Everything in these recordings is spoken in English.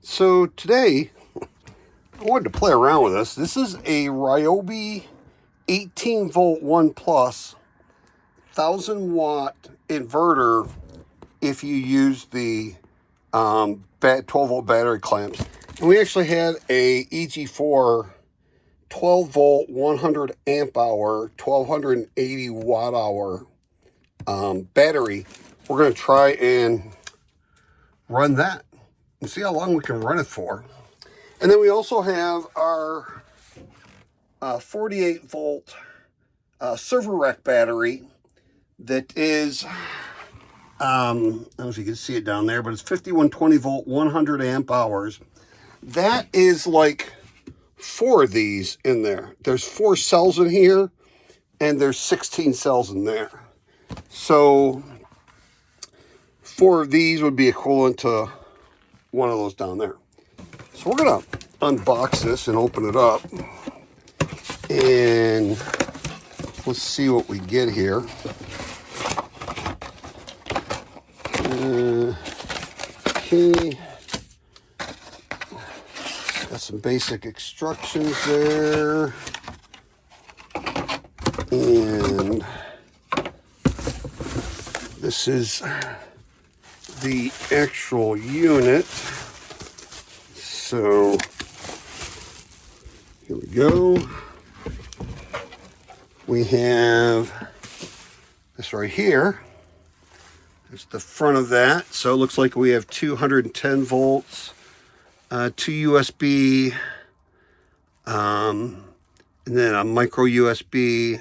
So today, I wanted to play around with this. This is a Ryobi 18 volt 1 plus 1000-watt inverter if you use the 12 volt battery clamps. And we actually had a EG4 12 volt 100 amp hour 1280 watt hour battery. We're going to try and run that and see how long we can run it for. And then we also have our 48 volt server rack battery that is I don't know if you can see it down there, but it's 5120 volt 100 amp hours. That is like 4 of these in there. There's 4 cells in here and there's 16 cells in there. So 4 of these would be equivalent to 1 of those down there. So we're gonna unbox this and open it up, and let's see what we get here. Okay, got some basic instructions there, and this is the actual unit. So here we go. We have this right here. There's the front of that. So it looks like we have 210 volts, 2 USB, and then a micro USB.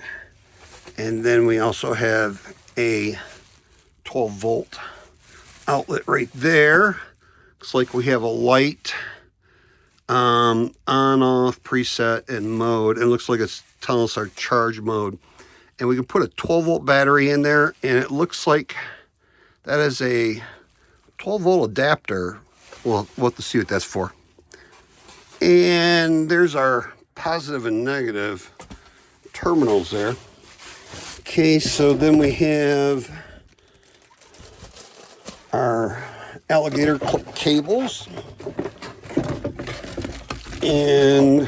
And then we also have a 12 volt outlet right there. Looks like we have a light, on, off, preset, and mode. It looks like it's telling us our charge mode. And we can put a 12 volt battery in there, and it looks like that is a 12 volt adapter. We'll have to see what that's for. And there's our positive and negative terminals there. Okay, so then we have our alligator clip cables, and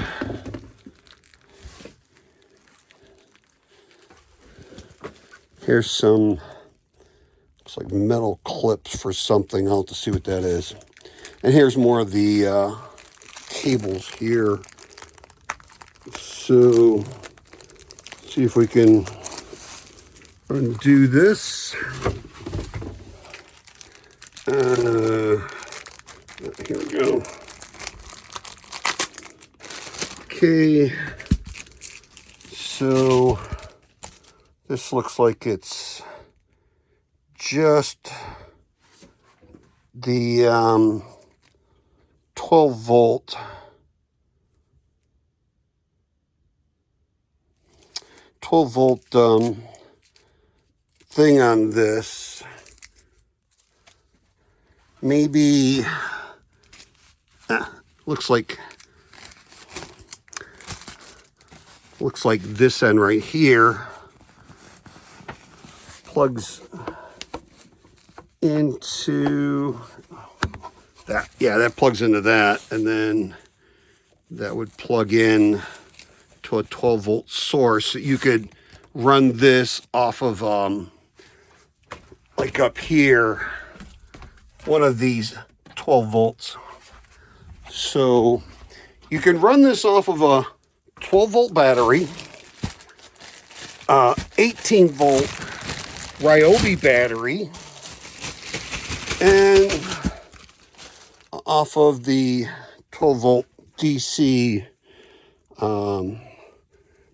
here's some, looks like metal clips for something. I'll have to see what that is. And here's more of the cables here. So see if we can undo this. Here we go. Okay, so this looks like it's just the 12 volt thing on this. Maybe looks like this end right here plugs into that. Yeah, that plugs into that, and then that would plug in to a 12 volt source. You could run this off of like up here, one of these 12 volts. So you can run this off of a 12 volt battery, 18 volt Ryobi battery, and off of the 12 volt DC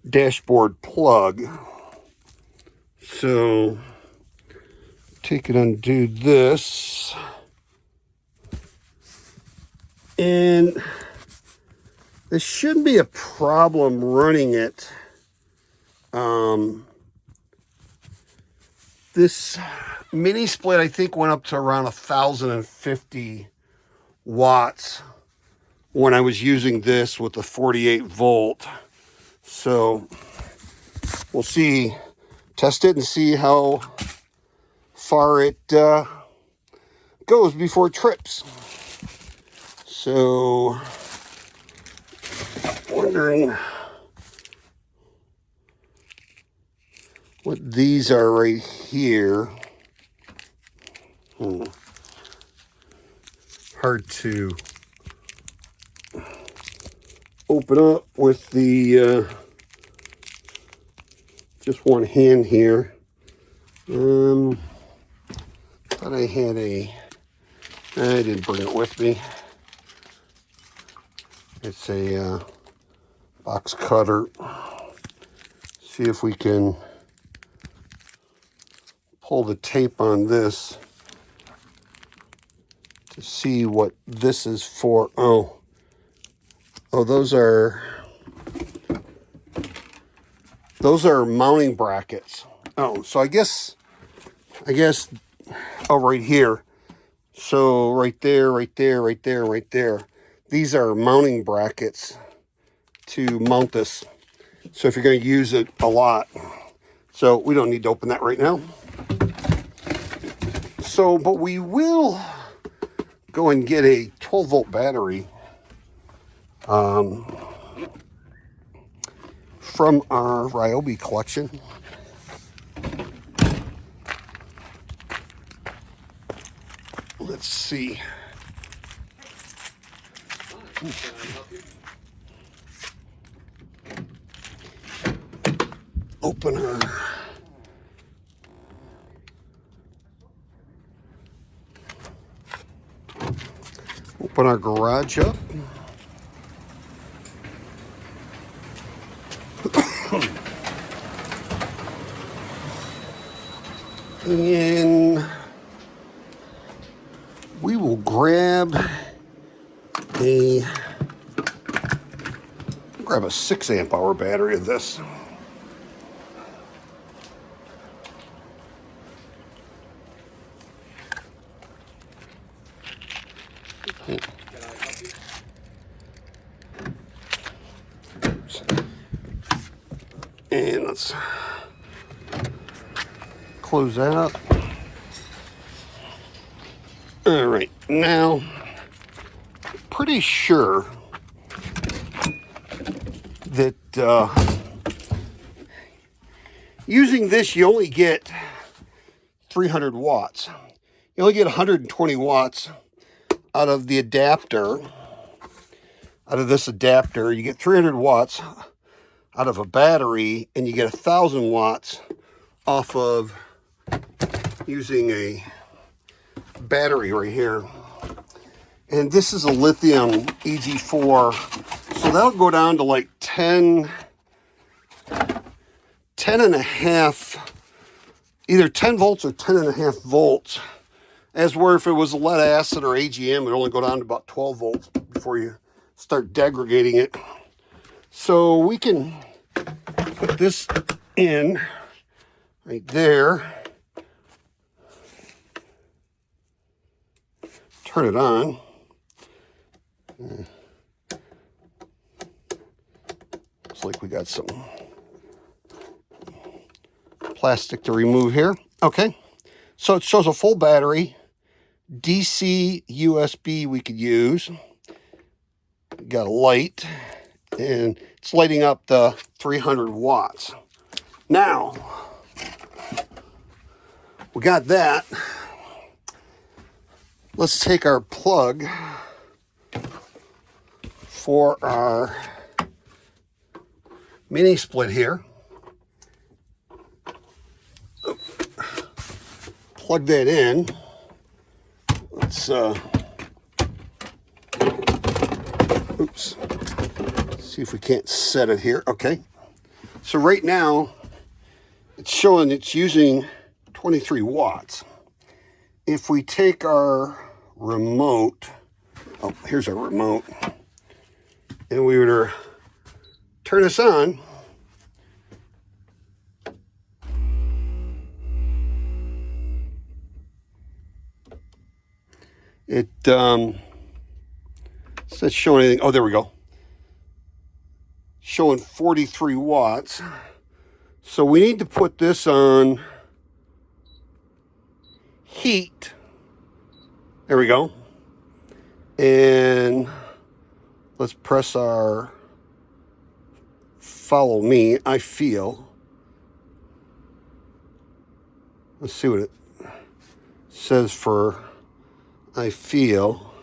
dashboard plug. So take it, undo this, and this shouldn't be a problem running it. This mini split, I think, went up to around 1050 watts when I was using this with the 48 volt. So we'll see, test it and see how far it goes before it trips. So, wondering what these are right here. Hard to open up with the just one hand here. Thought I had I didn't bring it with me. It's a box cutter. See if we can pull the tape on this to see what this is for. Oh, those are mounting brackets. Oh, so I guess, oh, right here. So right there, right there, right there, right there. These are mounting brackets to mount this. So if you're going to use it a lot. So we don't need to open that right now. So, but we will go and get a 12-volt battery from our Ryobi collection. Let's see. Open our garage up. And we will grab a 6 amp hour battery of this. And let's close that up. All right, now, pretty sure that using this, you only get 300 watts. You only get 120 watts out of the adapter. Out of this adapter, you get 300 watts out of a battery, and you get 1,000 watts off of using a battery right here. And this is a lithium EG4, so that'll go down to like 10 and a half, either 10 volts or 10 and a half volts, as where if it was a lead acid or AGM, it would only go down to about 12 volts before you start degrading it. So we can put this in right there, turn it on. Looks like we got some plastic to remove here. Okay, so it shows a full battery, DC USB we could use. Got a light, and it's lighting up the 300 watts. Now, we got that. Let's take our plug for our mini split here. Plug that in. Let's oops. See if we can't set it here. Okay. So right now, it's showing it's using 23 watts. If we take our remote, oh, here's our remote, and we were to turn this on, it says show anything. Oh, there we go. Showing 43 watts. So we need to put this on heat. There we go. And let's press our follow me, I feel. Let's see what it says for I feel.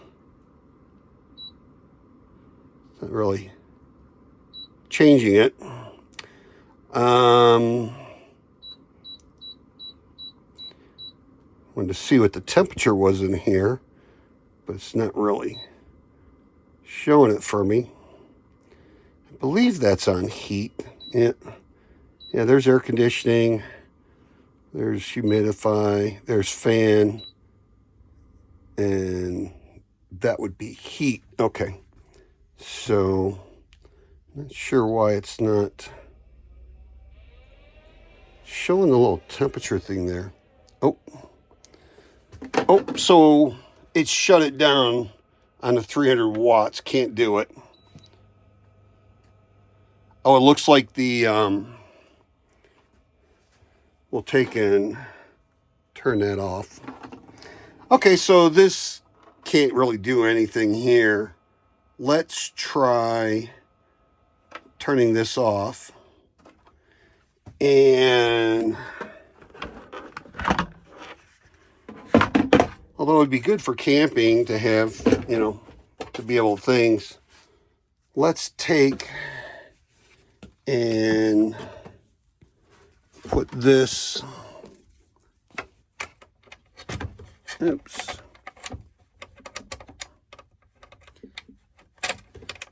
Not really changing it. Wanted to see what the temperature was in here, but it's not really showing it for me. I believe that's on heat. Yeah, there's air conditioning, there's humidify, there's fan, and that would be heat. Okay, so not sure why it's not showing the little temperature thing there. Oh, so it shut it down on the 300 watts. Can't do it. Oh, it looks like the, we'll take and turn that off. Okay, so this can't really do anything here. Let's try turning this off. And although it'd be good for camping to have, you know, to be able to things, let's take and put this, oops,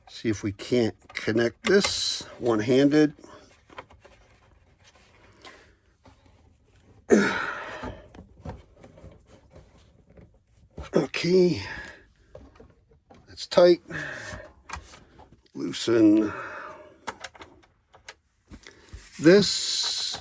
see if we can't connect this one-handed. Okay, that's tight. Loosen this.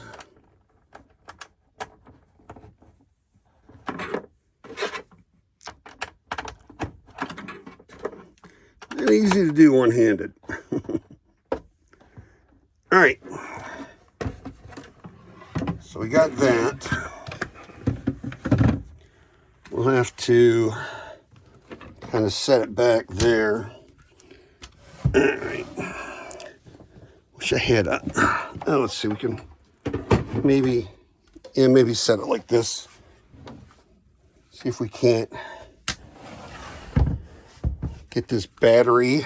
Not easy to do one-handed. All right, so we got that. We'll have to kind of set it back there. All right. Wish I had a, oh, let's see, we can maybe set it like this. See if we can't get this battery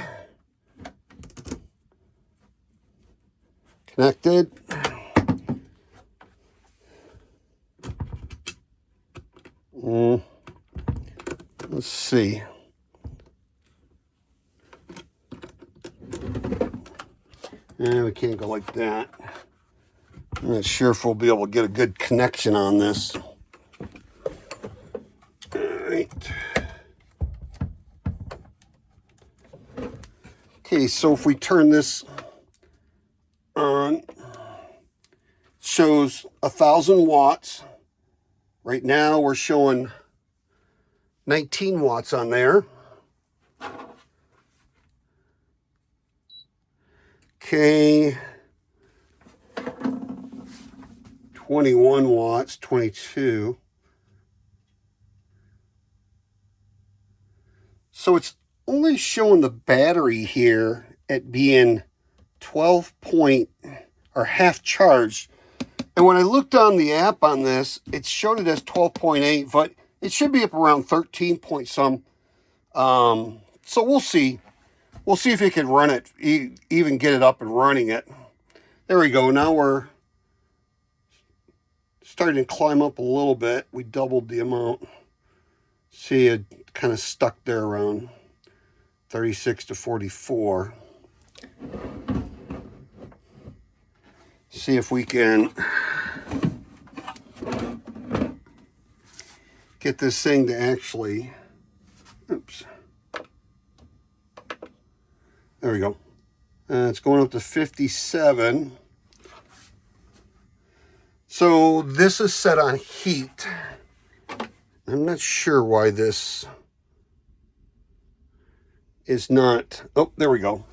connected. Let's see. And we can't go like that. I'm not sure if we'll be able to get a good connection on this. All right. Okay, so if we turn this on, it shows 1,000 watts. Right now we're showing 19 watts on there. Okay, 21 watts, 22. So it's only showing the battery here at being 12 point or half charged. And when I looked on the app on this, it showed it as 12.8, but it should be up around 13 point some. So we'll see. We'll see if it can run it, even get it up and running it. There we go. Now we're starting to climb up a little bit. We doubled the amount. See, it kind of stuck there around 36 to 44. See if we can get this thing to actually, oops. There we go. It's going up to 57. So this is set on heat. I'm not sure why this is not. Oh, there we go.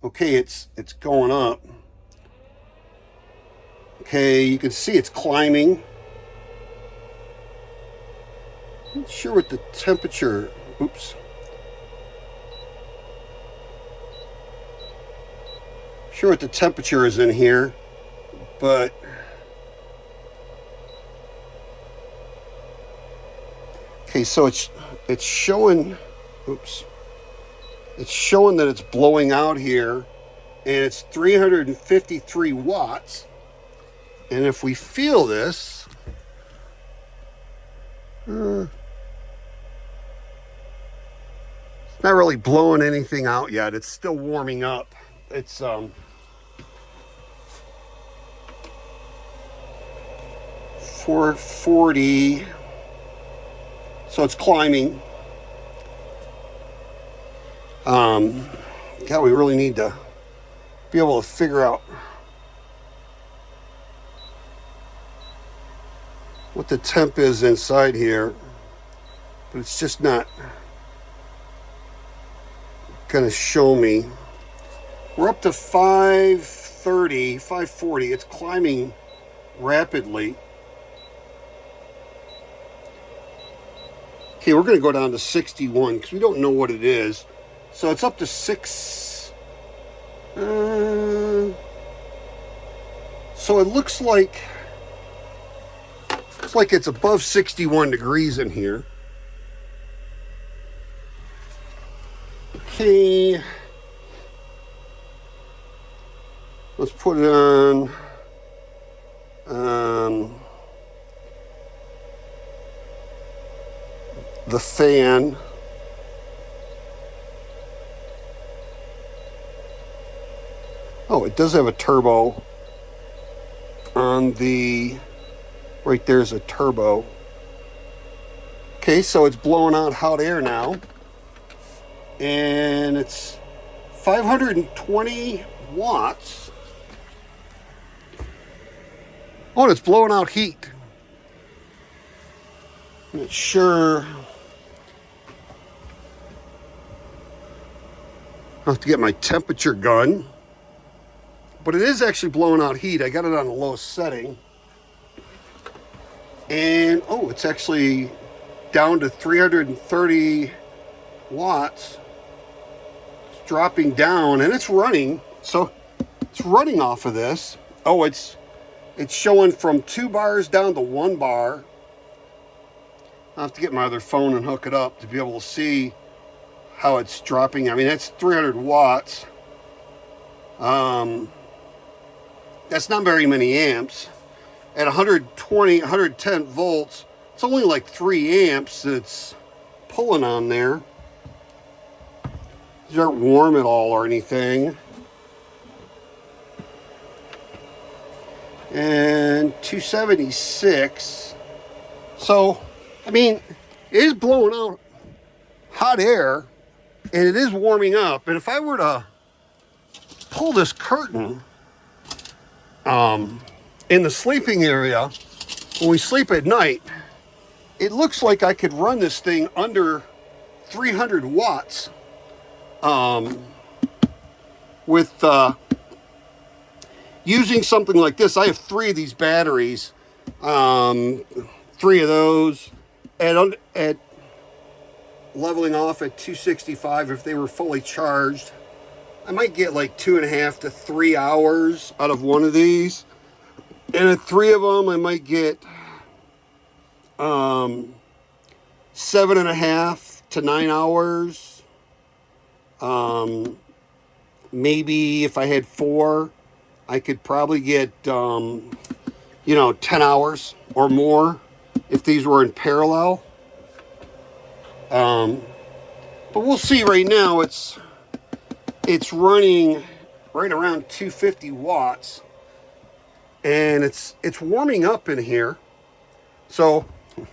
Okay, it's going up. Okay, you can see it's climbing. Not sure what the temperature. Oops. sure what the temperature is in here, but okay, so it's showing, oops, it's showing that it's blowing out here, and it's 353 watts. And if we feel this, it's not really blowing anything out yet. It's still warming up. It's 440, so it's climbing. God, we really need to be able to figure out what the temp is inside here, but it's just not gonna show me. We're up to 530, 540. It's climbing rapidly. Okay, we're gonna go down to 61 because we don't know what it is. So it's up to 6. So it looks like it's above 61 degrees in here. Okay. Let's put it on the fan. Oh, it does have a turbo on the, right there's a turbo. Okay, so it's blowing out hot air now. And it's 520 watts. Oh, and it's blowing out heat. I'm not sure. I'll have to get my temperature gun. But it is actually blowing out heat. I got it on the lowest setting. And, oh, it's actually down to 330 watts. It's dropping down, and it's running. So it's running off of this. Oh, it's showing from 2 bars down to 1 bar. I'll have to get my other phone and hook it up to be able to see how it's dropping. I mean, that's 300 watts. That's not very many amps. At 120, 110 volts, it's only like 3 amps that's pulling on there. These aren't warm at all or anything. And 276. So, I mean, it is blowing out hot air, and it is warming up. And if I were to pull this curtain in the sleeping area, when we sleep at night, it looks like I could run this thing under 300 watts with using something like this. I have 3 of these batteries, 3 of those at leveling off at 265. If they were fully charged, I might get like 2.5 to 3 hours out of one of these. And at 3 of them, I might get 7.5 to 9 hours. Maybe if I had 4, I could probably get, 10 hours or more if these were in parallel. But we'll see. Right now, it's running right around 250 watts. And it's warming up in here. So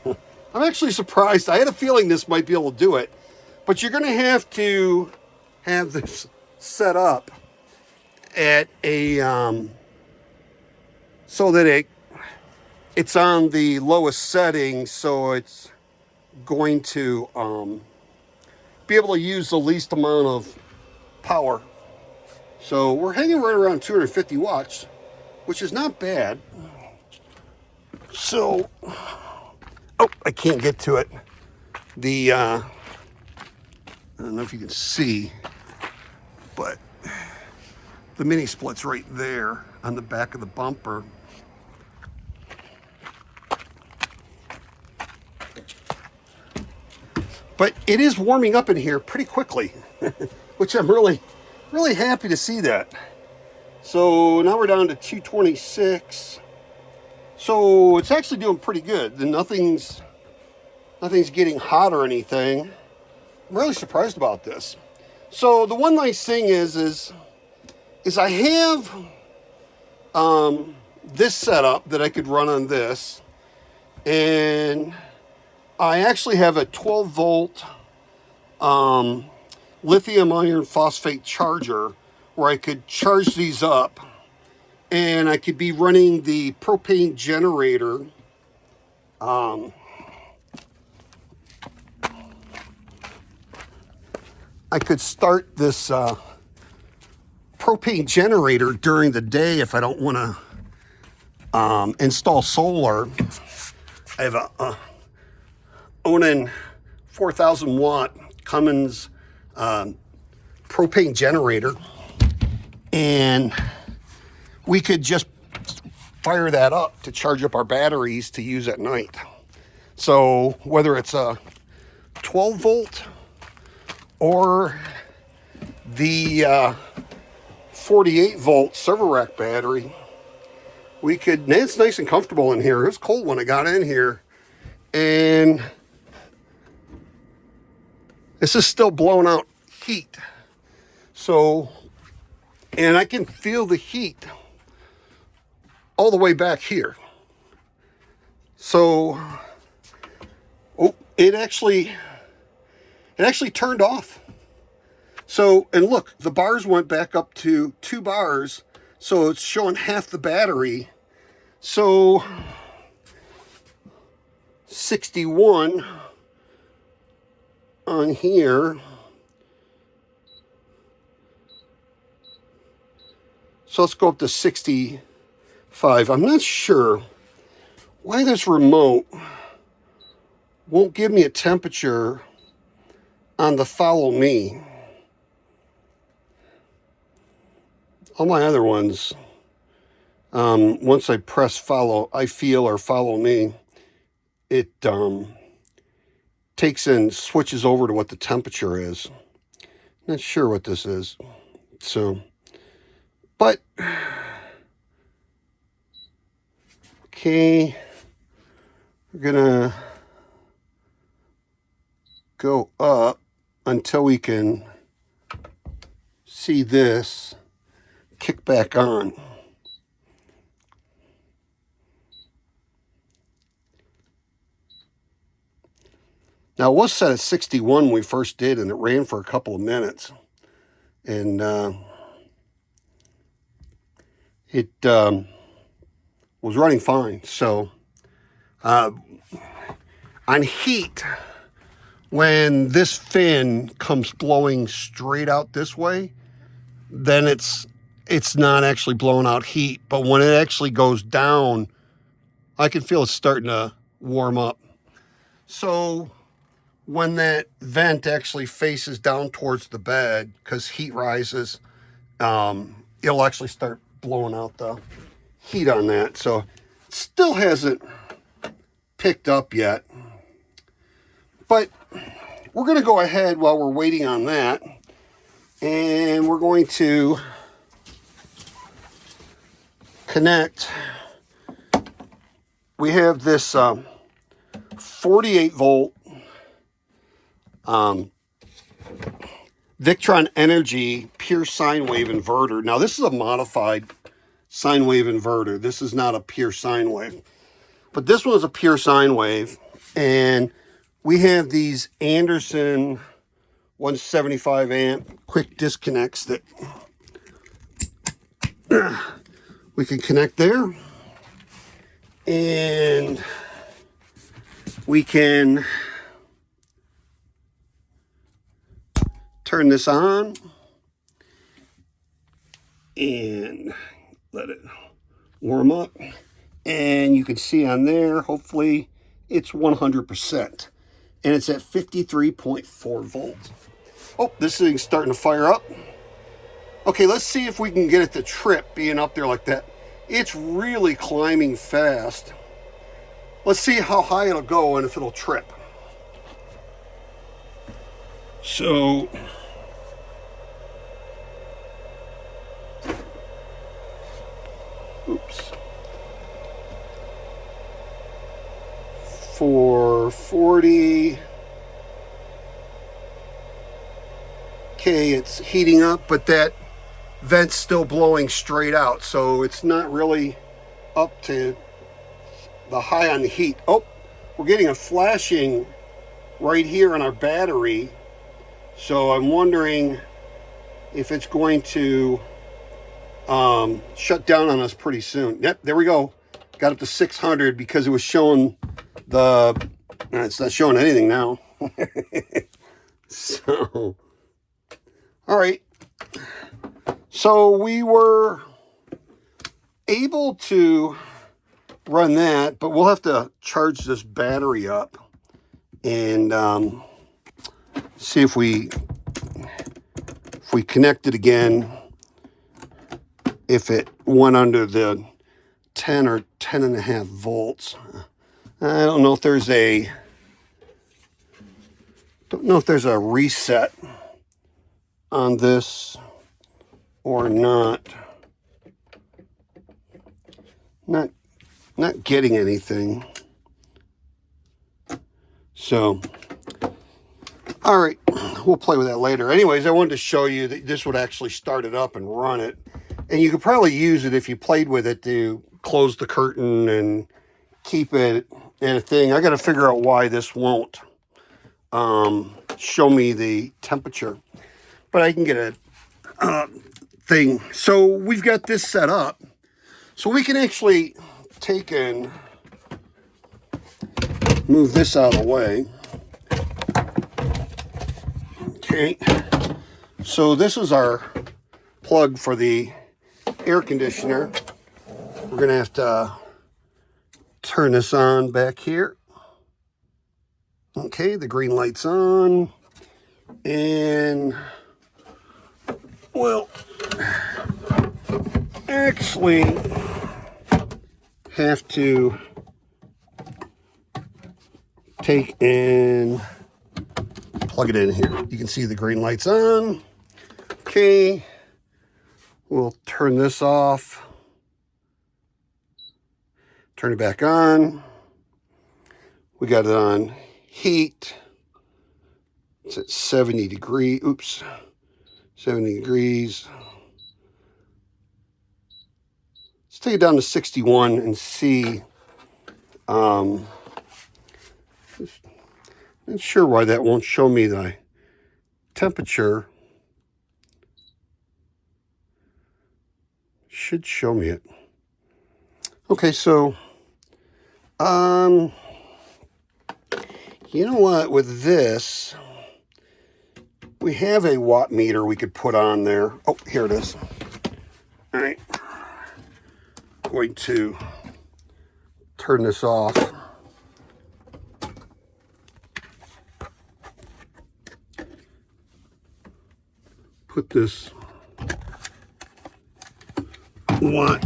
I'm actually surprised. I had a feeling this might be able to do it. But you're going to have this set up at a so that it's on the lowest setting, so it's going to be able to use the least amount of power. So we're hanging right around 250 watts, which is not bad. So, oh, I can't get to it. I don't know if you can see, but The mini split's right there on the back of the bumper. But it is warming up in here pretty quickly, which I'm really happy to see that. So now we're down to 226. So it's actually doing pretty good. Nothing's getting hot or anything. I'm really surprised about this. So the one nice thing is I have this setup that I could run on this, and I actually have a 12 volt lithium iron phosphate charger where I could charge these up, and I could be running the propane generator. I could start this propane generator during the day if I don't want to install solar. I have a Onan 4,000 watt Cummins propane generator, and we could just fire that up to charge up our batteries to use at night. So whether it's a 12 volt or the 48 volt server rack battery, we could, it's nice and comfortable in here. It was cold when I got in here, and this is still blowing out heat. So, and I can feel the heat all the way back here. So, oh, it actually turned off. So, and look, the bars went back up to 2 bars. So it's showing half the battery. So 61 on here. So let's go up to 65. I'm not sure why this remote won't give me a temperature on the follow me. All my other ones, once I press follow, I feel or follow me, it takes and switches over to what the temperature is. Not sure what this is. So, but, okay, we're gonna go up until we can see this kick back on. Now, it was set at 61 when we first did, and it ran for a couple of minutes. And it was running fine. So, on heat, when this fin comes blowing straight out this way, then it's not actually blowing out heat. But when it actually goes down, I can feel it's starting to warm up. So when that vent actually faces down towards the bed, because heat rises, it'll actually start blowing out the heat on that. So it still hasn't picked up yet. But we're going to go ahead while we're waiting on that, and we're going to connect. We have this 48 volt Victron Energy pure sine wave inverter. Now, this is a modified sine wave inverter. This is not a pure sine wave, but this one is a pure sine wave. And we have these Anderson 175 amp quick disconnects that we can connect there, and we can turn this on and let it warm up, and you can see on there, hopefully it's 100%, and it's at 53.4 volts. Oh, this thing's starting to fire up. Okay, let's see if we can get it to trip being up there like that. It's really climbing fast. Let's see how high it'll go and if it'll trip. So, oops. 440. Okay, it's heating up, but that vent's still blowing straight out, so it's not really up to the high on the heat. Oh, we're getting a flashing right here on our battery, so I'm wondering if it's going to shut down on us pretty soon. Yep, there we go. Got up to 600 because it was showing the... It's not showing anything now. So, all right. So we were able to run that, but we'll have to charge this battery up and see if we connect it again, if it went under the 10 or 10.5 volts. I don't know if there's a reset on this or not. Not getting anything. So, all right, we'll play with that later. Anyways, I wanted to show you that this would actually start it up and run it. And you could probably use it if you played with it to close the curtain and keep it in a thing. I got to figure out why this won't show me the temperature. But I can get a thing. So we've got this set up. So we can actually take and move this out of the way. Okay. So this is our plug for the air conditioner. We're going to have to turn this on back here. Okay, the green light's on. And we'll actually have to take and plug it in here. You can see the green light's on. Okay, we'll turn this off. Turn it back on. We got it on heat. It's at 70 degrees. Oops, 70 degrees. Let's take it down to 61 and see. Not sure why that won't show me the temperature. Should show me it. Okay, so you know what, with this, we have a watt meter we could put on there. Oh, here it is. All right. Going to turn this off. Put this watt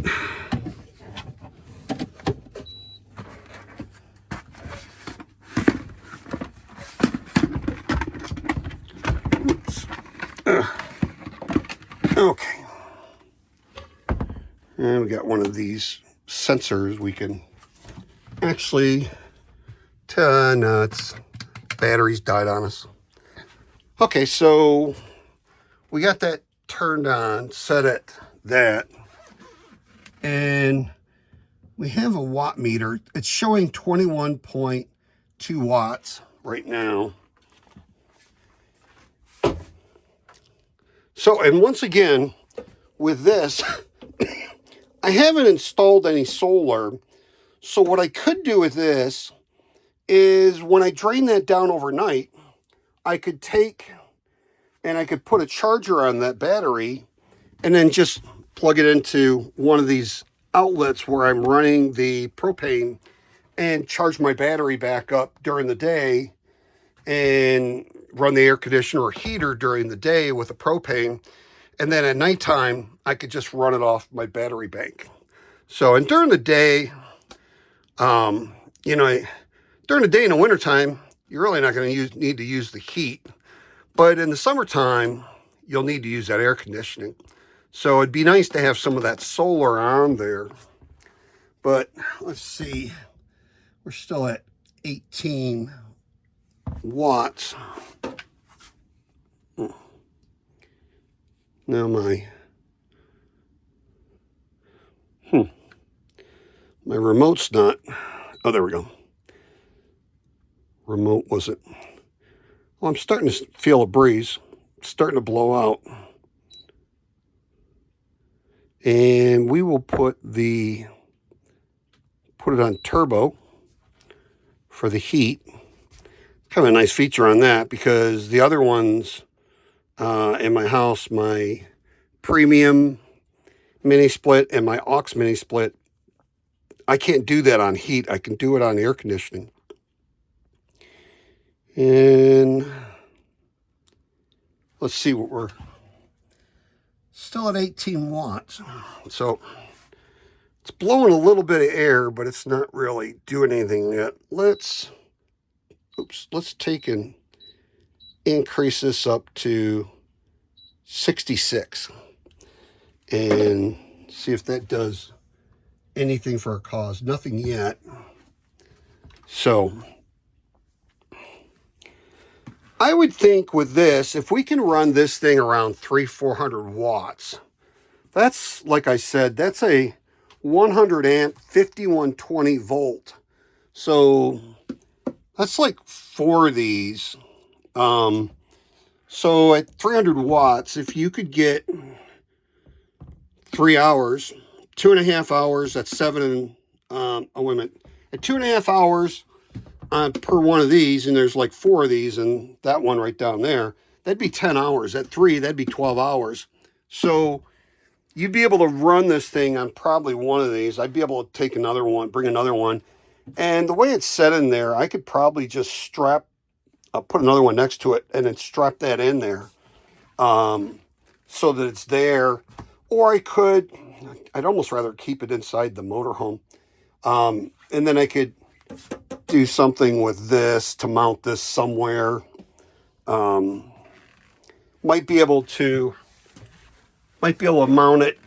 okay. And we got one of these sensors we can actually nuts. Batteries died on us. Okay, so we got that turned on, set at that, and we have a watt meter. It's showing 21.2 watts right now. So, and once again, with this, I haven't installed any solar. So what I could do with this is when I drain that down overnight, I could take and I could put a charger on that battery and then just plug it into one of these outlets where I'm running the propane and charge my battery back up during the day and run the air conditioner or heater during the day with the propane. And then at nighttime, I could just run it off my battery bank. So, and during the day, you know, during the day in the wintertime, you're really not going to need to use the heat. But in the summertime, you'll need to use that air conditioning. So it'd be nice to have some of that solar on there. But let's see, we're still at 18 watts. Now my remote's not, oh, there we go. Remote wasn't. Well, I'm starting to feel a breeze. It's starting to blow out. And we will put it on turbo for the heat. Kind of a nice feature on that, because the other ones in my house, my premium mini split and my aux mini split, I can't do that on heat. I can do it on air conditioning. And let's see what we're still at 18 watts. So it's blowing a little bit of air, but it's not really doing anything yet. Let's take and increase this up to 66 and see if that does anything for our cause. Nothing yet. So I would think with this, if we can run this thing around 300-400 watts, that's, like I said, that's a 100 amp 5120 volt. So that's like 4 of these. So at 300 watts, if you could get 3 hours, 2.5 hours, that's 7 and wait a minute, at 2.5 hours per one of these, and there's like 4 of these, and that one right down there, that'd be 10 hours. At 3, that'd be 12 hours. So you'd be able to run this thing on probably one of these. I'd be able to take another one, bring another one, and the way it's set in there, I could probably just put another one next to it and then strap that in there so that it's there. Or I'd almost rather keep it inside the motorhome. And then I could do something with this to mount this somewhere. Might be able to mount it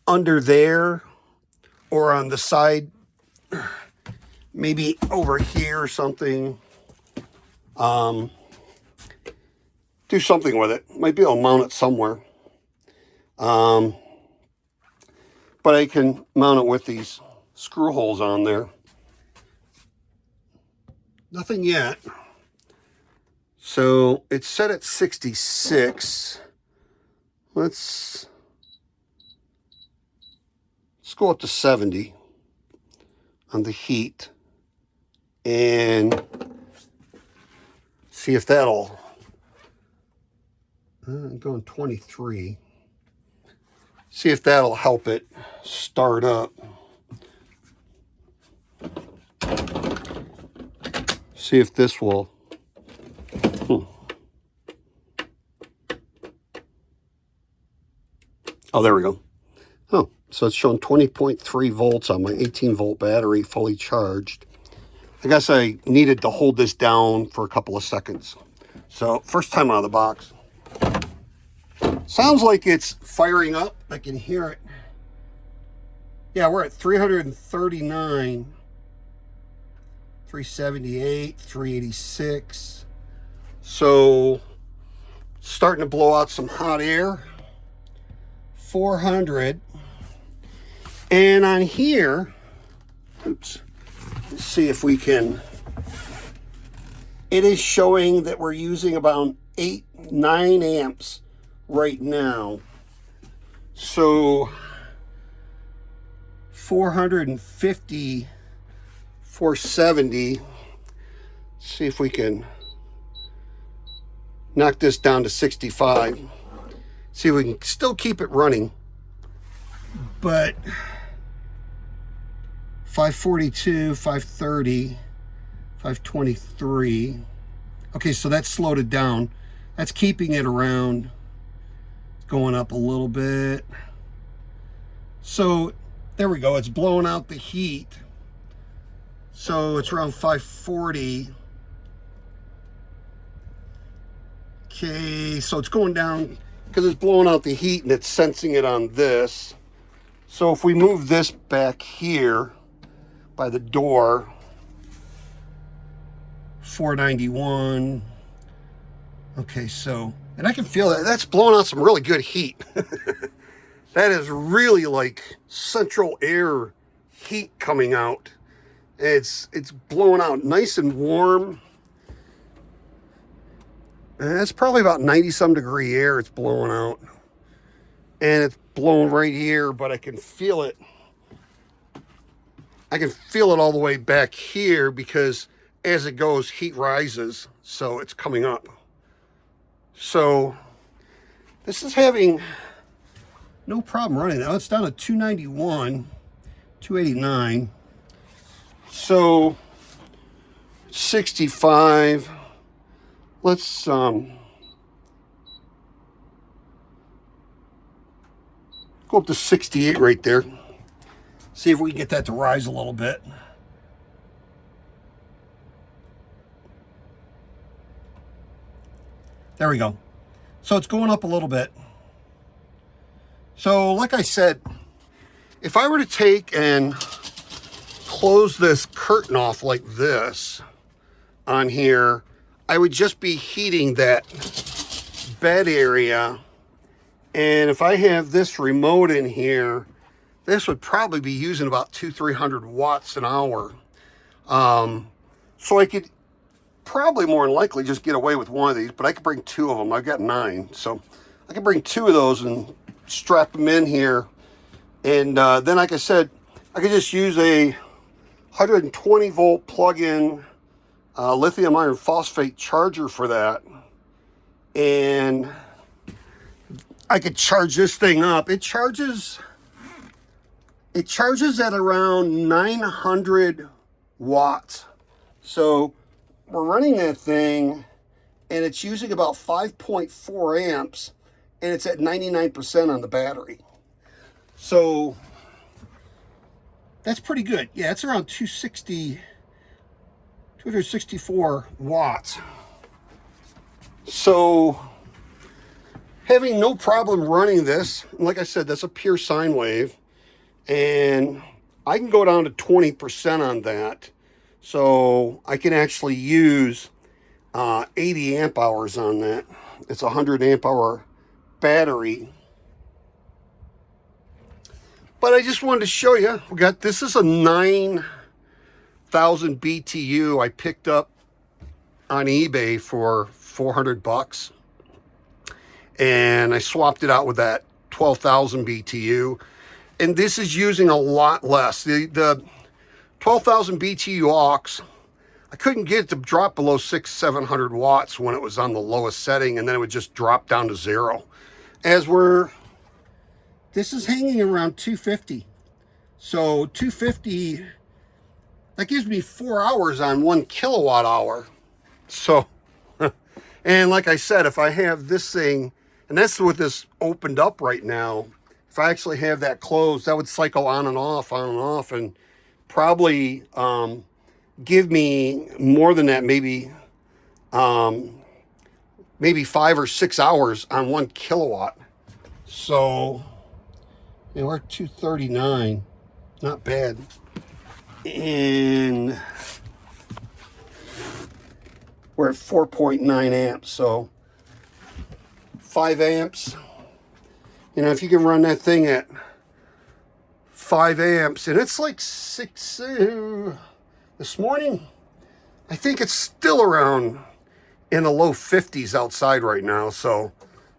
under there or on the side, maybe over here or something. Do something with it. Might be able to mount it somewhere. But I can mount it with these screw holes on there. Nothing yet. So it's set at 66. Let's go up to 70 on the heat and see if that'll, I'm going 23. See if that'll help it start up. See if this will. Oh, there we go. Oh, so it's showing 20.3 volts on my 18 volt battery, fully charged. I guess I needed to hold this down for a couple of seconds. So first time out of the box. Sounds like it's firing up. I can hear it. Yeah, we're at 339, 378, 386. So starting to blow out some hot air. 400. And on here, oops, let's see if we can, it is showing that we're using about 9 amps right now. So 450, 470. See if we can knock this down to 65. See if we can still keep it running. But 542, 530, 523. Okay, so that slowed it down. That's keeping it around, going up a little bit. So there we go, it's blowing out the heat. So it's around 540. Okay, so it's going down because it's blowing out the heat and it's sensing it on this. So if we move this back here by the door, 491. Okay, so, and I can feel that. That's blowing out some really good heat. That is really like central air heat coming out. It's blowing out nice and warm. And that's probably about 90-some degree air it's blowing out. And it's blowing right here, but I can feel it. I can feel it all the way back here because as it goes, heat rises, so it's coming up. So this is having no problem running. Now it's down to 291, 289. So 65. Let's go up to 68 right there. See if we can get that to rise a little bit. There we go. So it's going up a little bit. So like I said, if I were to take and close this curtain off like this on here, I would just be heating that bed area. And if I have this remote in here, this would probably be using about 200-300 watts an hour. So I could probably more than likely just get away with one of these, but I could bring 2 of them. I've got 9. So I can bring 2 of those and strap them in here. And then, like I said, I could just use a 120 volt plug-in lithium iron phosphate charger for that. And I could charge this thing up. It charges at around 900 watts. So we're running that thing and it's using about 5.4 amps and it's at 99% on the battery. So that's pretty good. Yeah, it's around 264 watts. So having no problem running this, like I said, that's a pure sine wave, and I can go down to 20% on that. So I can actually use 80 amp hours on that. It's a 100 amp hour battery. But I just wanted to show you, this is a 9,000 BTU I picked up on eBay for 400 bucks. And I swapped it out with that 12,000 BTU. And this is using a lot less. The 12,000 BTU aux, I couldn't get it to drop below 600-700 watts when it was on the lowest setting, and then it would just drop down to 0. This is hanging around 250. So 250, that gives me 4 hours on 1 kilowatt hour. So, and like I said, if I have this thing, and that's with this opened up right now, if I actually have that closed, that would cycle on and off, and probably give me more than that, maybe 5 or 6 hours on 1 kilowatt. So, you know, we're at 239, not bad. And we're at 4.9 amps, so 5 amps. You know, if you can run that thing at 5 amps, and it's like 6 this morning, I think it's still around in the low 50s outside right now. So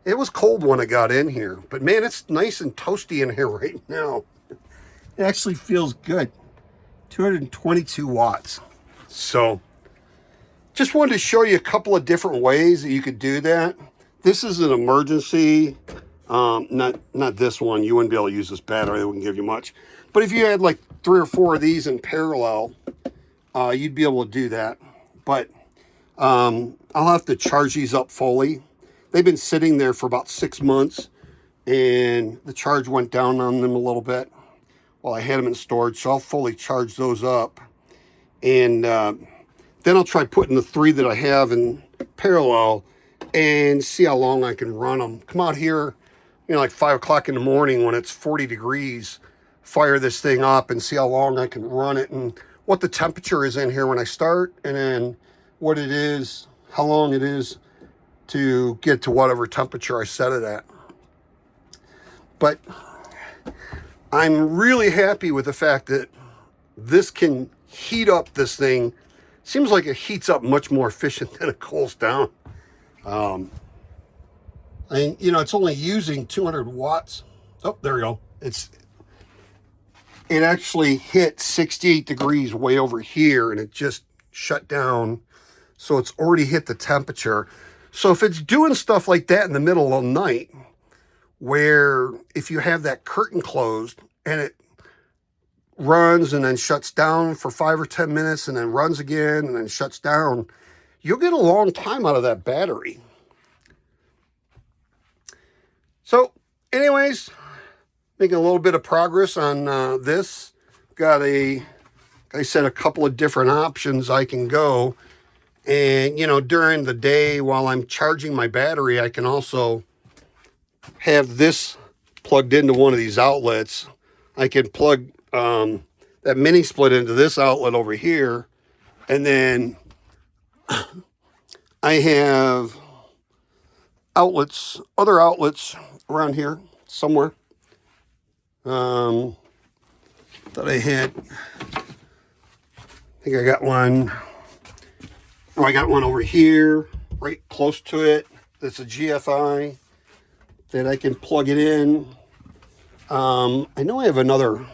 it was cold when I got in here, but man, it's nice and toasty in here right now. It actually feels good. 222 watts. So just wanted to show you a couple of different ways that you could do that. This is an emergency. Not this one. You wouldn't be able to use this battery. It wouldn't give you much. But if you had like 3 or 4 of these in parallel, you'd be able to do that. But I'll have to charge these up fully. they've been sitting there for about 6 months, and the charge went down on them a little bit while I had them in storage. So I'll fully charge those up, and then I'll try putting the 3 that I have in parallel and see how long I can run them. Come out here, you know, like 5 o'clock in the morning when it's 40 degrees, fire this thing up and see how long I can run it and what the temperature is in here when I start, and then what it is, how long it is to get to whatever temperature I set it at. But I'm really happy with the fact that this can heat up this thing. Seems like it heats up much more efficient than it cools down. And you know, it's only using 200 watts. Oh, there we go. It actually hit 68 degrees way over here, and it just shut down. So it's already hit the temperature. So if it's doing stuff like that in the middle of the night, where if you have that curtain closed and it runs and then shuts down for 5 or 10 minutes and then runs again and then shuts down, you'll get a long time out of that battery. So anyways, making a little bit of progress on this. Got like I said, a couple of different options I can go. And, you know, during the day while I'm charging my battery, I can also have this plugged into one of these outlets. I can plug that mini split into this outlet over here. And then I have outlets, other outlets around here somewhere. That I had, I think I got one. Oh, I got one over here, right close to it. That's a GFI that I can plug it in. I know I have another.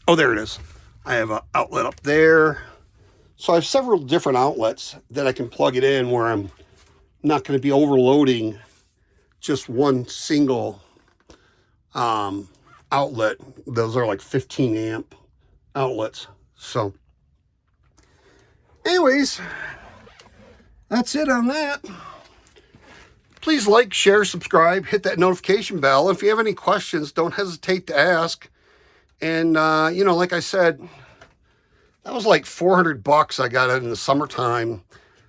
Oh, there it is. I have an outlet up there. So I have several different outlets that I can plug it in where I'm not going to be overloading just one single outlet. Those are like 15 amp outlets. So anyways, that's it on that. Please like, share, subscribe, hit that notification bell. If you have any questions, don't hesitate to ask. And you know, like I said, that was like $400 I got it in the summertime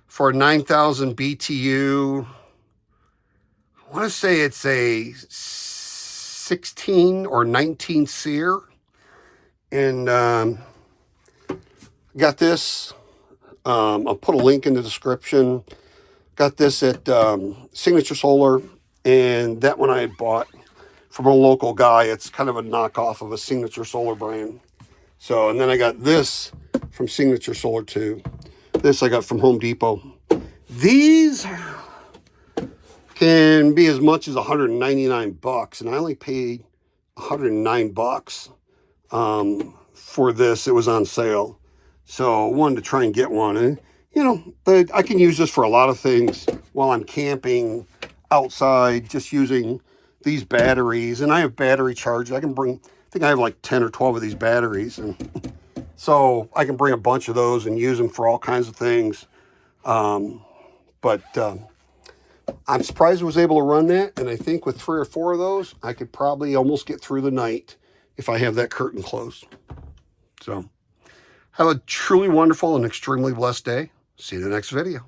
for a 9,000 BTU. I want to say it's a 16 or 19 seer. And got this. I'll put a link in the description. Got this at Signature Solar, and that one I had bought from a local guy. It's kind of a knockoff of a Signature Solar brand. So, and then I got this from Signature Solar too. This I got from Home Depot. These can be as much as $199, and I only paid $109 for this. It was on sale, so I wanted to try and get one. And you know, I can use this for a lot of things while I'm camping outside, just using these batteries. And I have battery chargers. I can bring, I think I have like 10 or 12 of these batteries, and so I can bring a bunch of those and use them for all kinds of things. But I'm surprised I was able to run that, and I think with 3 or 4 of those, I could probably almost get through the night if I have that curtain closed. So, have a truly wonderful and extremely blessed day. See you in the next video.